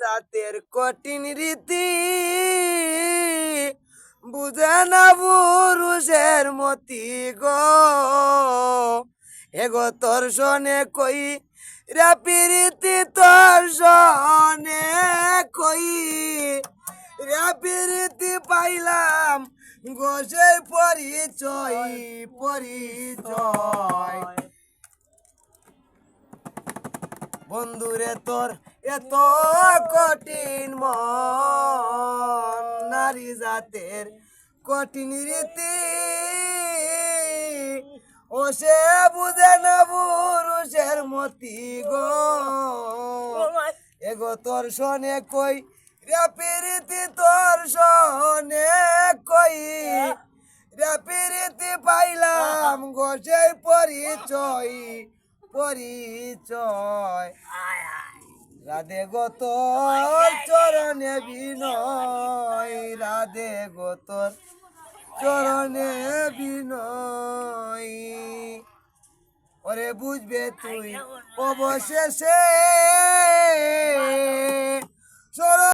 জাতের কঠিন রীতি বুঝে না পুরুষের মতি গো এগো তোর শোনে কই রে প্রীতি তোর শোনে কই রে প্রীতি পাইলাম গো সেই পরিচয় পরিচয় বন্ধুরে তোর এত কঠিন মন নারী জাতের কঠিন রীতি ও সে বুঝে না পুরুষের মতি গো এগো তোর শোনে কই রে প্রীতি তোর শোনে কই রে প্রীতি পাইলাম গো সেই পরিচয় পরিচয় রাধে গো তোর চরণে বিনয় রাধে গো তোর চরণে বিনয় ওরে বুঝবে তুই অবশেষে